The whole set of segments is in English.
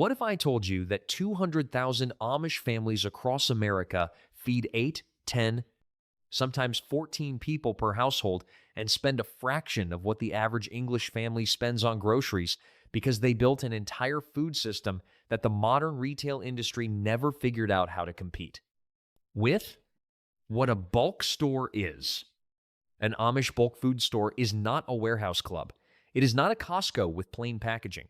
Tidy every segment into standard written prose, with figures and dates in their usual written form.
What if I told you that 200,000 Amish families across America feed 8, 10, sometimes 14 people per household and spend a fraction of what the average English family spends on groceries because they built an entire food system that the modern retail industry never figured out how to compete with? What a bulk store is. An Amish bulk food store is not a warehouse club. It is not a Costco with plain packaging.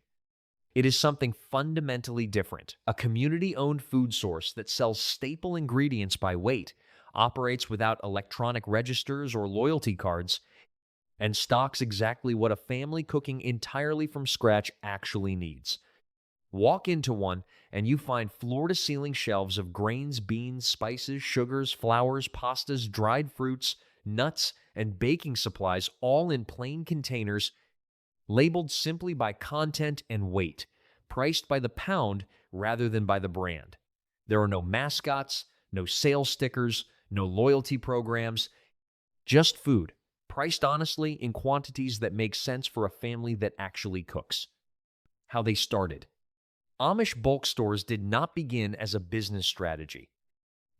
It is something fundamentally different, a community-owned food source that sells staple ingredients by weight, operates without electronic registers or loyalty cards, and stocks exactly what a family cooking entirely from scratch actually needs. Walk into one, and you find floor-to-ceiling shelves of grains, beans, spices, sugars, flours, pastas, dried fruits, nuts, and baking supplies, all in plain containers labeled simply by content and weight, priced by the pound rather than by the brand. There are no mascots, no sales stickers, no loyalty programs, just food, priced honestly in quantities that make sense for a family that actually cooks. How they started. Amish bulk stores did not begin as a business strategy.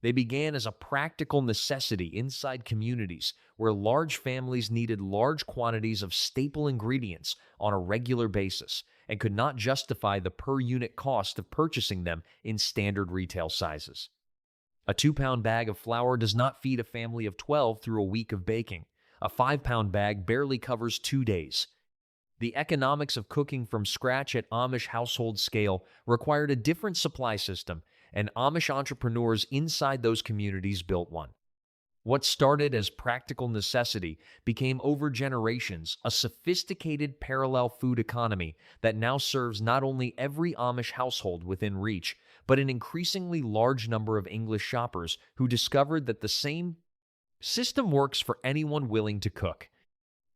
They began as a practical necessity inside communities where large families needed large quantities of staple ingredients on a regular basis and could not justify the per-unit cost of purchasing them in standard retail sizes. A 2-pound bag of flour does not feed a family of 12 through a week of baking. A 5-pound bag barely covers 2 days. The economics of cooking from scratch at Amish household scale required a different supply system, and Amish entrepreneurs inside those communities built one. What started as practical necessity became over generations a sophisticated parallel food economy that now serves not only every Amish household within reach, but an increasingly large number of English shoppers who discovered that the same system works for anyone willing to cook.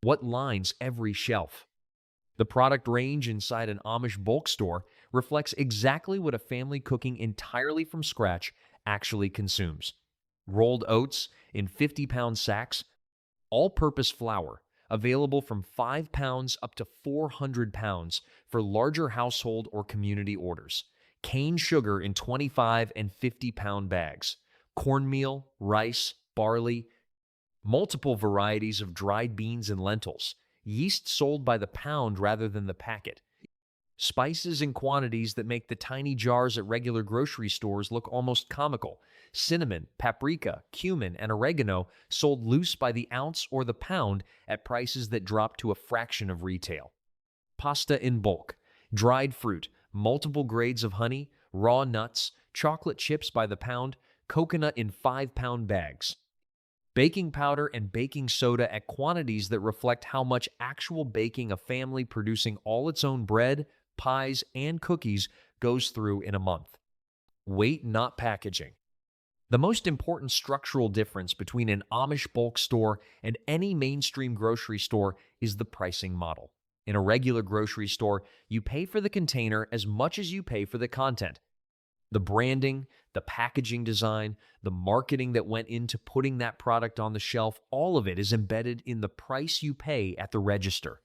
What lines every shelf? The product range inside an Amish bulk store reflects exactly what a family cooking entirely from scratch actually consumes. Rolled oats in 50-pound sacks, all-purpose flour, available from 5 pounds up to 400 pounds for larger household or community orders. Cane sugar in 25 and 50-pound bags. Cornmeal, rice, barley, multiple varieties of dried beans and lentils. Yeast sold by the pound rather than the packet. Spices in quantities that make the tiny jars at regular grocery stores look almost comical. Cinnamon, paprika, cumin, and oregano sold loose by the ounce or the pound at prices that drop to a fraction of retail. Pasta in bulk, dried fruit, multiple grades of honey, raw nuts, chocolate chips by the pound, coconut in 5-pound bags. Baking powder and baking soda at quantities that reflect how much actual baking a family producing all its own bread, pies, and cookies goes through in a month. Weight, not packaging. The most important structural difference between an Amish bulk store and any mainstream grocery store is the pricing model. In a regular grocery store, you pay for the container as much as you pay for the content. The branding, the packaging design, the marketing that went into putting that product on the shelf, all of it is embedded in the price you pay at the register.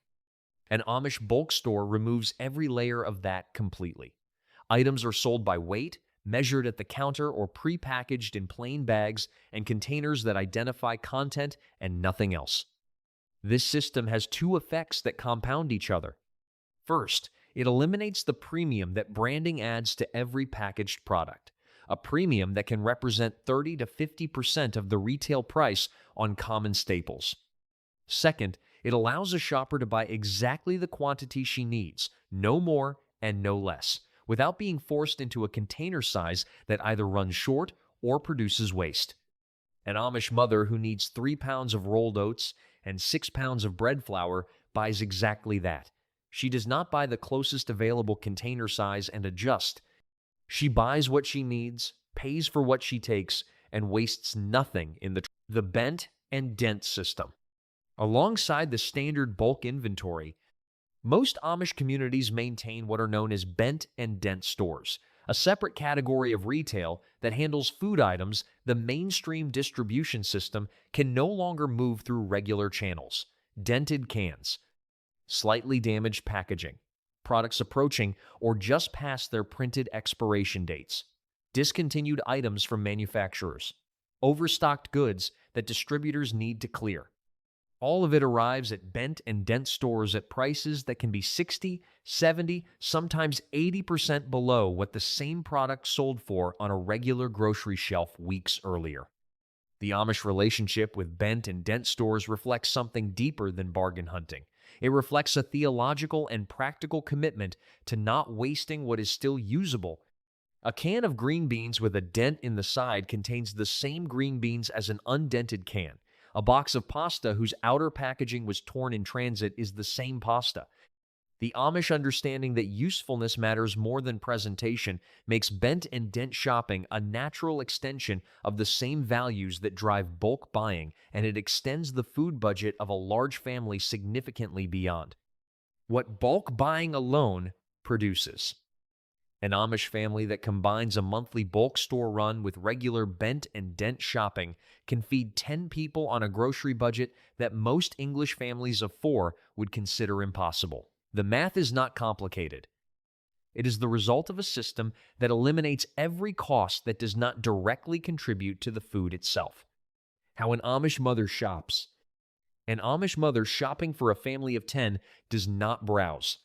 An Amish bulk store removes every layer of that completely. Items are sold by weight, measured at the counter or pre-packaged in plain bags and containers that identify content and nothing else. This system has two effects that compound each other. First, it eliminates the premium that branding adds to every packaged product, a premium that can represent 30 to 50% of the retail price on common staples. Second, it allows a shopper to buy exactly the quantity she needs, no more and no less, without being forced into a container size that either runs short or produces waste. An Amish mother who needs 3 pounds of rolled oats and 6 pounds of bread flour buys exactly that. She does not buy the closest available container size and adjust. She buys what she needs, pays for what she takes, and wastes nothing in the bent and dent system. Alongside the standard bulk inventory, most Amish communities maintain what are known as bent and dent stores, a separate category of retail that handles food items the mainstream distribution system can no longer move through regular channels. Dented cans, slightly damaged packaging, products approaching or just past their printed expiration dates, discontinued items from manufacturers, overstocked goods that distributors need to clear. All of it arrives at bent and dent stores at prices that can be 60, 70, sometimes 80% below what the same product sold for on a regular grocery shelf weeks earlier. The Amish relationship with bent and dent stores reflects something deeper than bargain hunting. It reflects a theological and practical commitment to not wasting what is still usable. A can of green beans with a dent in the side contains the same green beans as an undented can. A box of pasta whose outer packaging was torn in transit is the same pasta. The Amish understanding that usefulness matters more than presentation makes bent and dent shopping a natural extension of the same values that drive bulk buying, and it extends the food budget of a large family significantly beyond what bulk buying alone produces. An Amish family that combines a monthly bulk store run with regular bent and dent shopping can feed 10 people on a grocery budget that most English families of 4 would consider impossible. The math is not complicated. It is the result of a system that eliminates every cost that does not directly contribute to the food itself. How an Amish mother shops. An Amish mother shopping for a family of 10 does not browse.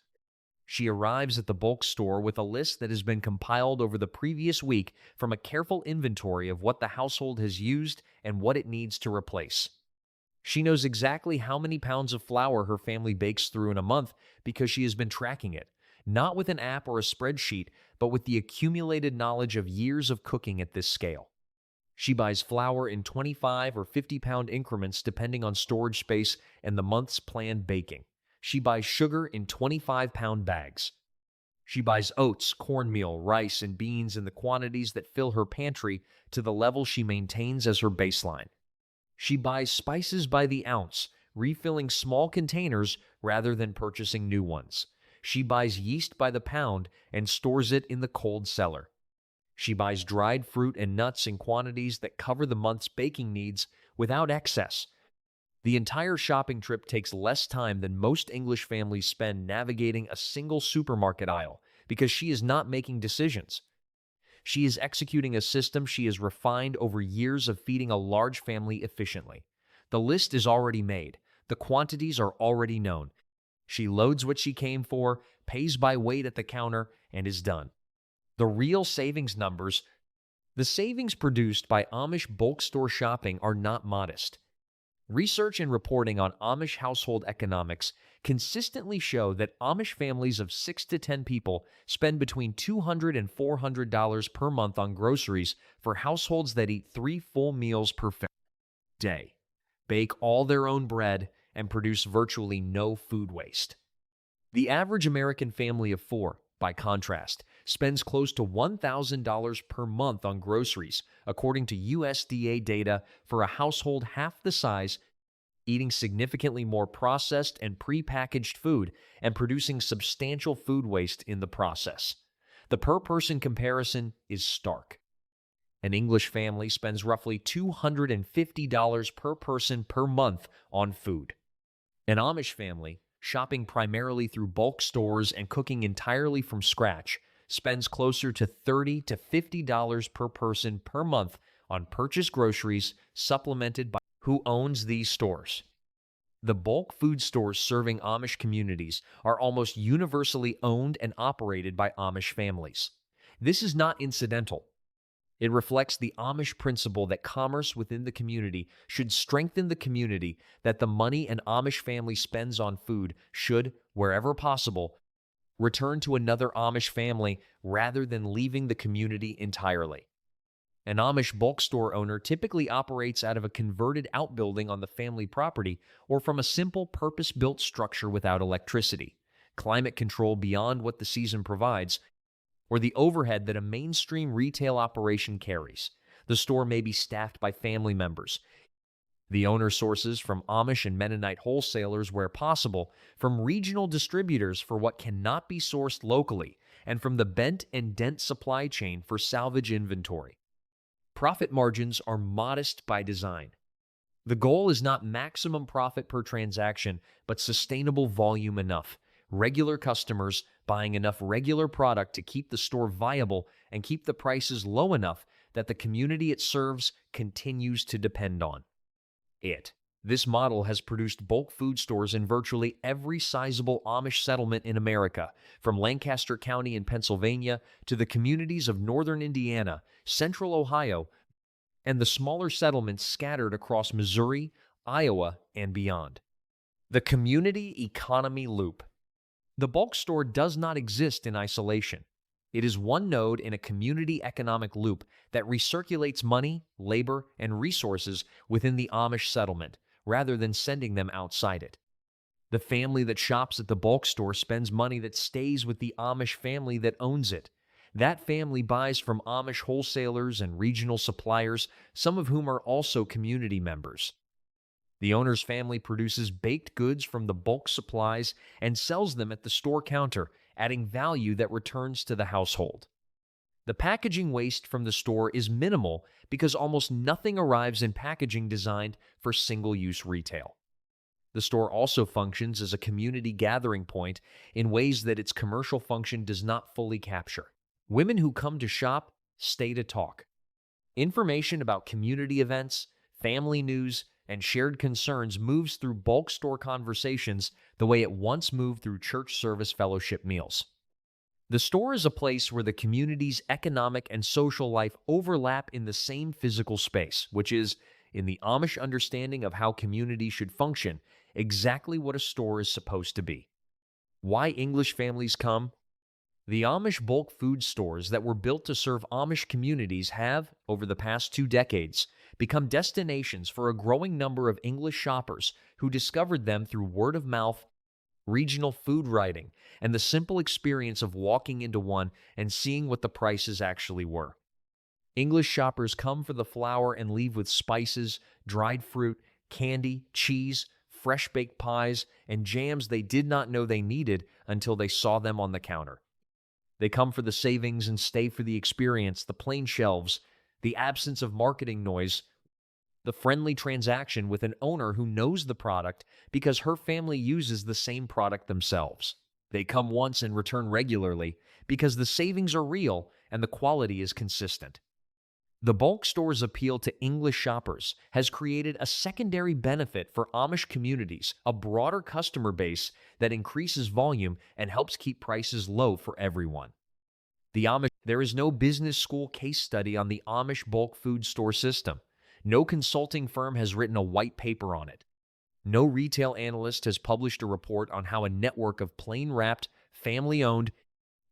She arrives at the bulk store with a list that has been compiled over the previous week from a careful inventory of what the household has used and what it needs to replace. She knows exactly how many pounds of flour her family bakes through in a month because she has been tracking it, not with an app or a spreadsheet, but with the accumulated knowledge of years of cooking at this scale. She buys flour in 25 or 50-pound increments depending on storage space and the month's planned baking. She buys sugar in 25-pound bags. She buys oats, cornmeal, rice, and beans in the quantities that fill her pantry to the level she maintains as her baseline. She buys spices by the ounce, refilling small containers rather than purchasing new ones. She buys yeast by the pound and stores it in the cold cellar. She buys dried fruit and nuts in quantities that cover the month's baking needs without excess. The entire shopping trip takes less time than most English families spend navigating a single supermarket aisle because she is not making decisions. She is executing a system she has refined over years of feeding a large family efficiently. The list is already made. The quantities are already known. She loads what she came for, pays by weight at the counter, and is done. The real savings numbers, the savings produced by Amish bulk store shopping, are not modest. Research and reporting on Amish household economics consistently show that Amish families of 6 to 10 people spend between $200 and $400 per month on groceries for households that eat 3 full meals per day, bake all their own bread, and produce virtually no food waste. The average American family of 4, by contrast, spends close to $1,000 per month on groceries, according to USDA data for a household half the size, eating significantly more processed and prepackaged food and producing substantial food waste in the process. The per-person comparison is stark. An English family spends roughly $250 per person per month on food. An Amish family, shopping primarily through bulk stores and cooking entirely from scratch, spends closer to $30 to $50 per person per month on purchased groceries, supplemented by who owns these stores. The bulk food stores serving Amish communities are almost universally owned and operated by Amish families. This is not incidental. It reflects the Amish principle that commerce within the community should strengthen the community, that the money an Amish family spends on food should, wherever possible, return to another Amish family rather than leaving the community entirely. An Amish bulk store owner typically operates out of a converted outbuilding on the family property or from a simple purpose-built structure without electricity, climate control beyond what the season provides, or the overhead that a mainstream retail operation carries. The store may be staffed by family members. The owner sources from Amish and Mennonite wholesalers where possible, from regional distributors for what cannot be sourced locally, and from the bent and dent supply chain for salvage inventory. Profit margins are modest by design. The goal is not maximum profit per transaction, but sustainable volume enough, regular customers buying enough regular product to keep the store viable and keep the prices low enough that the community it serves continues to depend on it. This model has produced bulk food stores in virtually every sizable Amish settlement in America, from Lancaster County in Pennsylvania to the communities of northern Indiana, central Ohio, and the smaller settlements scattered across Missouri, Iowa, and beyond. The community economy loop. The bulk store does not exist in isolation. It is one node in a community economic loop that recirculates money, labor, and resources within the Amish settlement, rather than sending them outside it. The family that shops at the bulk store spends money that stays with the Amish family that owns it. That family buys from Amish wholesalers and regional suppliers, some of whom are also community members. The owner's family produces baked goods from the bulk supplies and sells them at the store counter, adding value that returns to the household. The packaging waste from the store is minimal because almost nothing arrives in packaging designed for single-use retail. The store also functions as a community gathering point in ways that its commercial function does not fully capture. Women who come to shop stay to talk. Information about community events, family news, and shared concerns moves through bulk store conversations the way it once moved through church service fellowship meals. The store is a place where the community's economic and social life overlap in the same physical space, which is, in the Amish understanding of how community should function, exactly what a store is supposed to be. Why English families come? The Amish bulk food stores that were built to serve Amish communities have, over the past 2 decades, become destinations for a growing number of English shoppers who discovered them through word of mouth, regional food writing, and the simple experience of walking into one and seeing what the prices actually were. English shoppers come for the flour and leave with spices, dried fruit, candy, cheese, fresh-baked pies, and jams they did not know they needed until they saw them on the counter. They come for the savings and stay for the experience, the plain shelves, the absence of marketing noise, the friendly transaction with an owner who knows the product because her family uses the same product themselves. They come once and return regularly because the savings are real and the quality is consistent. The bulk store's appeal to English shoppers has created a secondary benefit for Amish communities, a broader customer base that increases volume and helps keep prices low for everyone. There is no business school case study on the Amish bulk food store system. No consulting firm has written a white paper on it. No retail analyst has published a report on how a network of plain-wrapped, family-owned,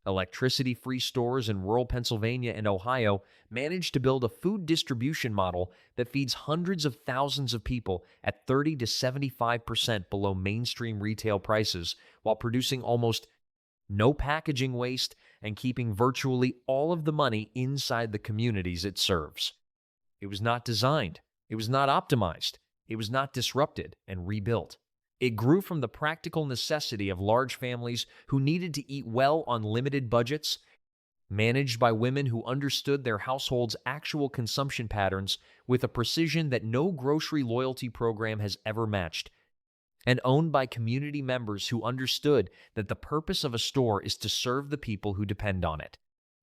electricity-free stores in rural Pennsylvania and Ohio managed to build a food distribution model that feeds hundreds of thousands of people at 30 to 75% below mainstream retail prices while producing almost no packaging waste and keeping virtually all of the money inside the communities it serves. It was not designed, it was not optimized, it was not disrupted and rebuilt. It grew from the practical necessity of large families who needed to eat well on limited budgets, managed by women who understood their household's actual consumption patterns with a precision that no grocery loyalty program has ever matched, and owned by community members who understood that the purpose of a store is to serve the people who depend on it.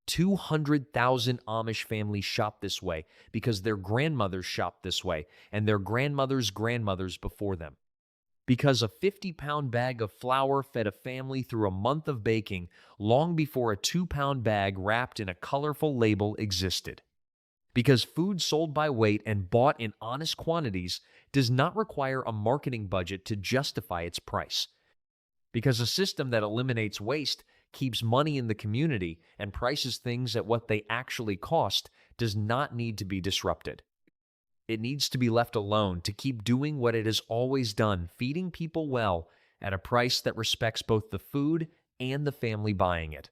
200,000 Amish families shop this way because their grandmothers shopped this way and their grandmothers' grandmothers before them. Because a 50-pound bag of flour fed a family through a month of baking long before a 2-pound bag wrapped in a colorful label existed. Because food sold by weight and bought in honest quantities does not require a marketing budget to justify its price. Because a system that eliminates waste, keeps money in the community, and prices things at what they actually cost does not need to be disrupted. It needs to be left alone to keep doing what it has always done, feeding people well at a price that respects both the food and the family buying it.